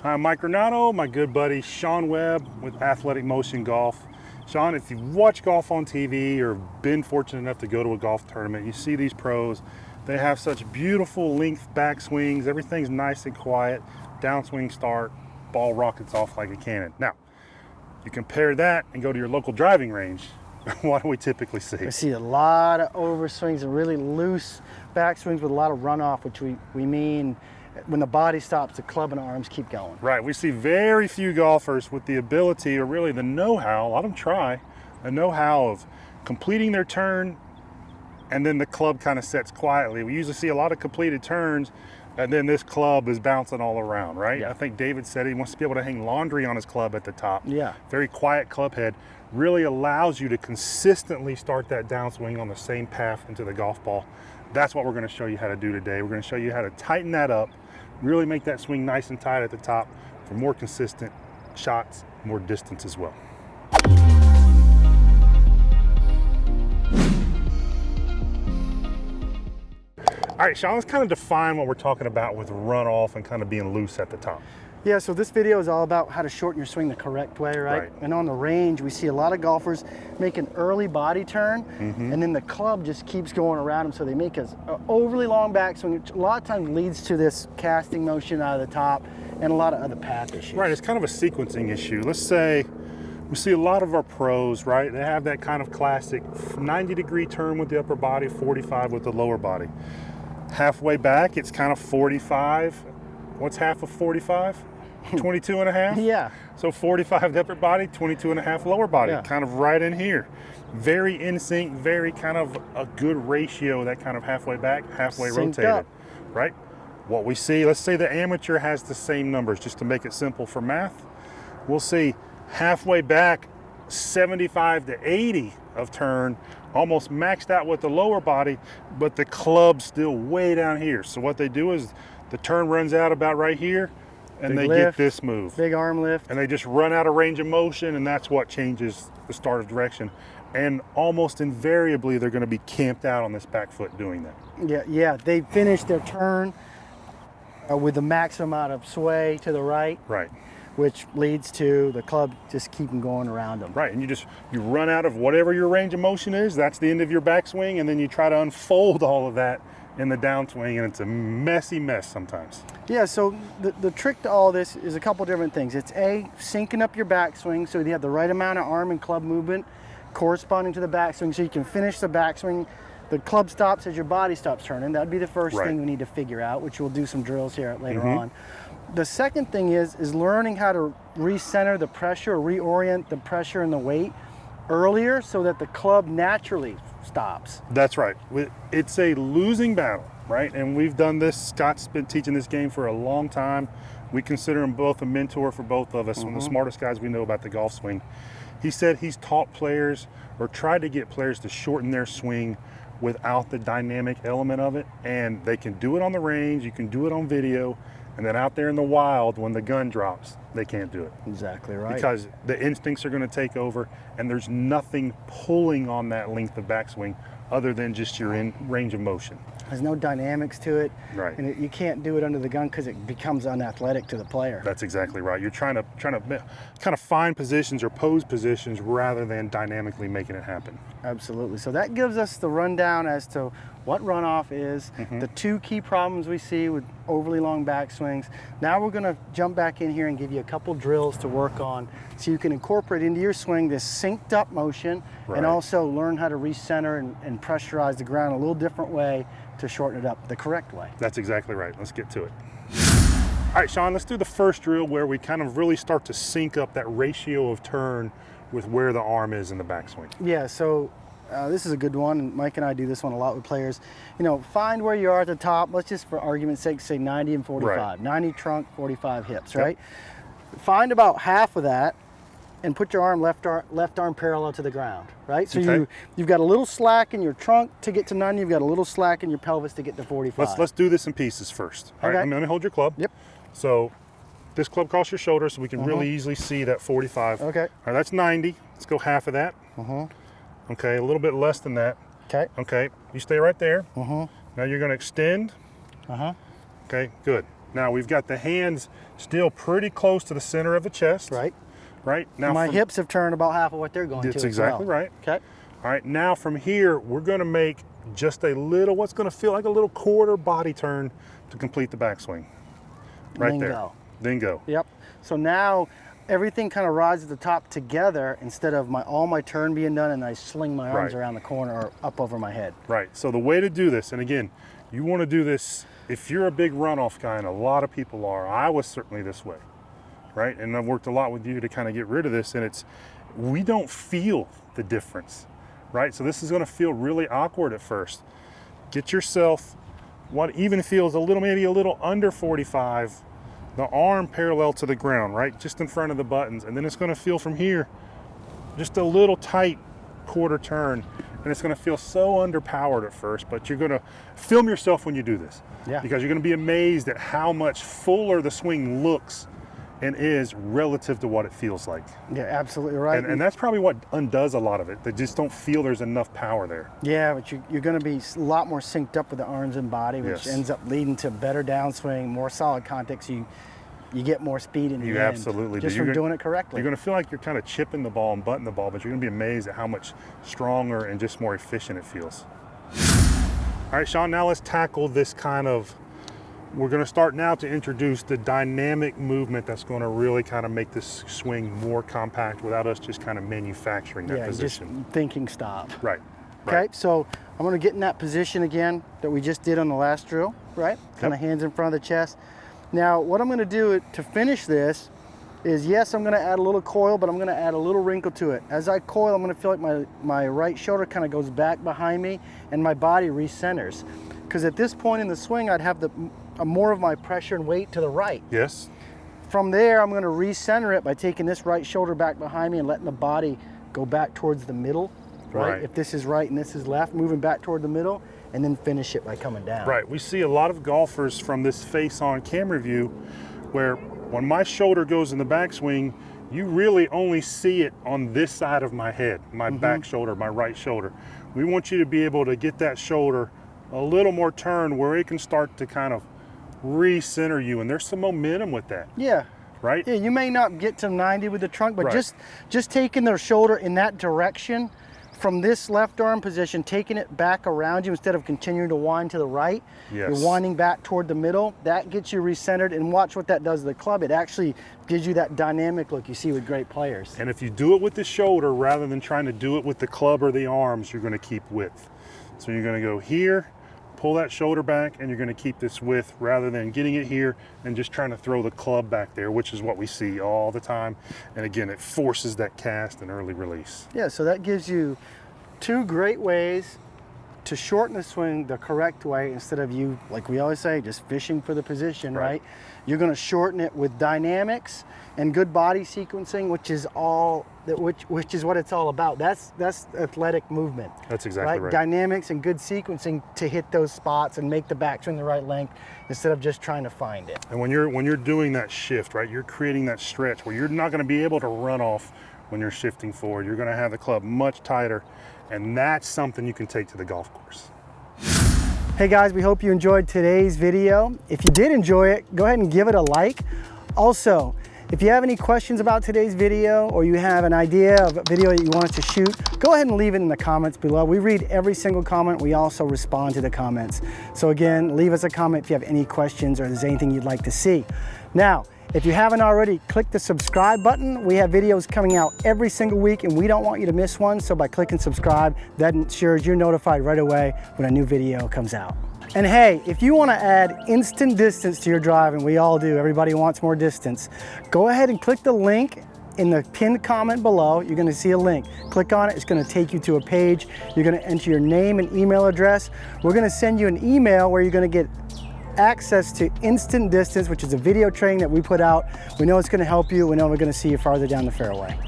I'm Mike Granato, my good buddy Shaun Webb with Athletic Motion Golf. Shaun, if you watch golf on TV or been fortunate enough to go to a golf tournament, you see these pros. They have such beautiful length backswings. Everything's nice and quiet. Downswing start, ball rockets off like a cannon. Now, you compare that and go to your local driving range. What do we typically see? We see a lot of overswings and really loose backswings with a lot of runoff, which we mean when the body stops, the club and arms keep going. Right, we see very few golfers with the ability, or really the know-how, a lot of them try, the know-how of completing their turn and then the club kind of sets quietly. We usually see a lot of completed turns and then this club is bouncing all around, right? Yeah. I think David said he wants to be able to hang laundry on his club at the top. Yeah. Very quiet club head. Really allows you to consistently start that downswing on the same path into the golf ball. That's what we're going to show you how to do today. We're going to show you how to tighten that up, really make that swing nice and tight at the top for more consistent shots, more distance as well. All right, Shaun, let's kind of define what we're talking about with runoff and kind of being loose at the top. Yeah, so this video is all about how to shorten your swing the correct way, right? And on the range, we see a lot of golfers make an early body turn, and then the club just keeps going around them, so they make an overly long backswing, which a lot of times leads to this casting motion out of the top and a lot of other path issues. Right, it's kind of a sequencing issue. Let's say we see a lot of our pros, right? They have that kind of classic 90-degree turn with the upper body, 45 with the lower body. Halfway back, it's kind of 45. What's half of 45? 22 and a half? Yeah. So 45 the upper body, 22 and a half lower body, kind of right in here. Very in sync, very kind of a good ratio, that kind of halfway back, halfway Synced rotated, up. right? What we see, let's say the amateur has the same numbers, just to make it simple for math. We'll see halfway back, 75 to 80 of turn, almost maxed out with the lower body, but the club's still way down here. So what they do is the turn runs out about right here, and Big they lift, get this move. Big arm lift. And they just run out of range of motion, and that's what changes the start of direction. And almost invariably, they're going to be camped out on this back foot doing that. Yeah, they finish their turn with the maximum amount of sway to the right. Right. Which leads to the club just keeping going around them. Right, and you run out of whatever your range of motion is, that's the end of your backswing, and then you try to unfold all of that in the downswing, and it's a messy mess sometimes. Yeah, so the trick to all this is a couple different things. It's syncing up your backswing so you have the right amount of arm and club movement corresponding to the backswing so you can finish the backswing. The club stops as your body stops turning. That'd be the first thing we need to figure out, which we'll do some drills here later on. The second thing is learning how to recenter the pressure, or reorient the pressure and the weight earlier so that the club naturally stops. That's right. It's a losing battle, right? And we've done this. Scott's been teaching this game for a long time. We consider him both a mentor for both of us, one of the smartest guys we know about the golf swing. He said he's taught players or tried to get players to shorten their swing without the dynamic element of it, and they can do it on the range, you can do it on video, and then out there in the wild, when the gun drops, they can't do it. Exactly right. Because the instincts are going to take over, and there's nothing pulling on that length of backswing other than just your range of motion. There's no dynamics to it. Right. And you can't do it under the gun because it becomes unathletic to the player. That's exactly right. You're trying to kind of find positions or pose positions rather than dynamically making it happen. Absolutely. So that gives us the rundown as to what runoff is, the two key problems we see with overly long backswings. Now we're going to jump back in here and give you a couple drills to work on so you can incorporate into your swing this synced up motion and also learn how to recenter and pressurize the ground a little different way to shorten it up the correct way. That's exactly right. Let's get to it. All right, Shaun, let's do the first drill where we kind of really start to sync up that ratio of turn with where the arm is in the backswing. Yeah, so this is a good one, and Mike and I do this one a lot with players. You know, find where you are at the top. Let's just, for argument's sake, say 90 and 45. Right. 90 trunk, 45 hips, right? Find about half of that and put your left arm parallel to the ground, right? So you've got a little slack in your trunk to get to 90, you've got a little slack in your pelvis to get to 45. Let's do this in pieces first. All right, I'm going to hold your club. Yep. So this club across your shoulder so we can really easily see that 45. Okay. All right, that's 90. Let's go half of that. Okay, a little bit less than that. Okay. Okay, you stay right there. Now you're going to extend. Okay, good. Now we've got the hands still pretty close to the center of the chest. Right. Right. Now My hips have turned about half of what they're going to. That's exactly right. Okay. All right, now from here, we're gonna make just a little, what's gonna feel like a little quarter body turn to complete the backswing. Right then there. Go. Then go. Yep. So now everything kind of rides at the top together instead of all my turn being done and I sling my arms around the corner or up over my head. Right. So the way to do this, and again, you want to do this if you're a big runoff guy, and a lot of people are. I was certainly this way. Right? And I've worked a lot with you to kind of get rid of this, and we don't feel the difference, right? So this is going to feel really awkward at first. Get yourself what even feels maybe a little under 45, the arm parallel to the ground, right? Just in front of the buttons. And then it's going to feel from here just a little tight quarter turn, and it's going to feel so underpowered at first, but you're going to film yourself when you do this. Yeah. Because you're going to be amazed at how much fuller the swing looks and is relative to what it feels like. Yeah, absolutely right. And that's probably what undoes a lot of it. They just don't feel there's enough power there. Yeah, but you're going to be a lot more synced up with the arms and body, which ends up leading to better downswing, more solid contact. So you get more speed in the end. You absolutely do. Just from doing it correctly. You're going to feel like you're kind of chipping the ball and butting the ball, but you're going to be amazed at how much stronger and just more efficient it feels. All right, Shaun, now let's tackle this we're going to start now to introduce the dynamic movement that's going to really kind of make this swing more compact without us just kind of manufacturing that position. Just thinking stop. Right. Okay, so I'm going to get in that position again that we just did on the last drill, right? Kind of hands in front of the chest. Now, what I'm going to do to finish this is, yes, I'm going to add a little coil, but I'm going to add a little wrinkle to it. As I coil, I'm going to feel like my right shoulder kind of goes back behind me and my body recenters. Because at this point in the swing, I'd have more of my pressure and weight to the right. Yes. From there, I'm going to recenter it by taking this right shoulder back behind me and letting the body go back towards the middle, right? If this is right and this is left, moving back toward the middle, and then finish it by coming down. Right. We see a lot of golfers from this face-on camera view where when my shoulder goes in the backswing, you really only see it on this side of my head, my back shoulder, my right shoulder. We want you to be able to get that shoulder a little more turn where it can start to kind of recenter you, and there's some momentum with that. Yeah. Right? Yeah, you may not get to 90 with the trunk, but just taking their shoulder in that direction from this left arm position, taking it back around you instead of continuing to wind to the right. You're winding back toward the middle. That gets you recentered, and watch what that does to the club. It actually gives you that dynamic look you see with great players. And if you do it with the shoulder rather than trying to do it with the club or the arms, you're going to keep width. So you're going to go here, pull that shoulder back, and you're going to keep this width rather than getting it here and just trying to throw the club back there, which is what we see all the time. And again, it forces that cast and early release. Yeah, so that gives you two great ways to shorten the swing the correct way instead of you, like we always say, just fishing for the position, right? You're going to shorten it with dynamics and good body sequencing, which is what it's all about. That's athletic movement. That's exactly right. Dynamics and good sequencing to hit those spots and make the backswing the right length instead of just trying to find it. And when you're doing that shift, right, you're creating that stretch where you're not going to be able to run off when you're shifting forward. You're going to have the club much tighter, and that's something you can take to the golf course. Hey guys, we hope you enjoyed today's video. If you did enjoy it, go ahead and give it a like. Also, if you have any questions about today's video, or you have an idea of a video that you want us to shoot, go ahead and leave it in the comments below. We read every single comment. We also respond to the comments. So again, leave us a comment if you have any questions or there's anything you'd like to see. Now, if you haven't already, click the subscribe button. We have videos coming out every single week, and we don't want you to miss one. So by clicking subscribe, that ensures you're notified right away when a new video comes out. And hey, if you want to add instant distance to your drive, and we all do, everybody wants more distance, go ahead and click the link in the pinned comment below. You're going to see a link. Click on it. It's going to take you to a page. You're going to enter your name and email address. We're going to send you an email where you're going to get access to instant distance, which is a video training that we put out. We know it's going to help you. We know we're going to see you farther down the fairway.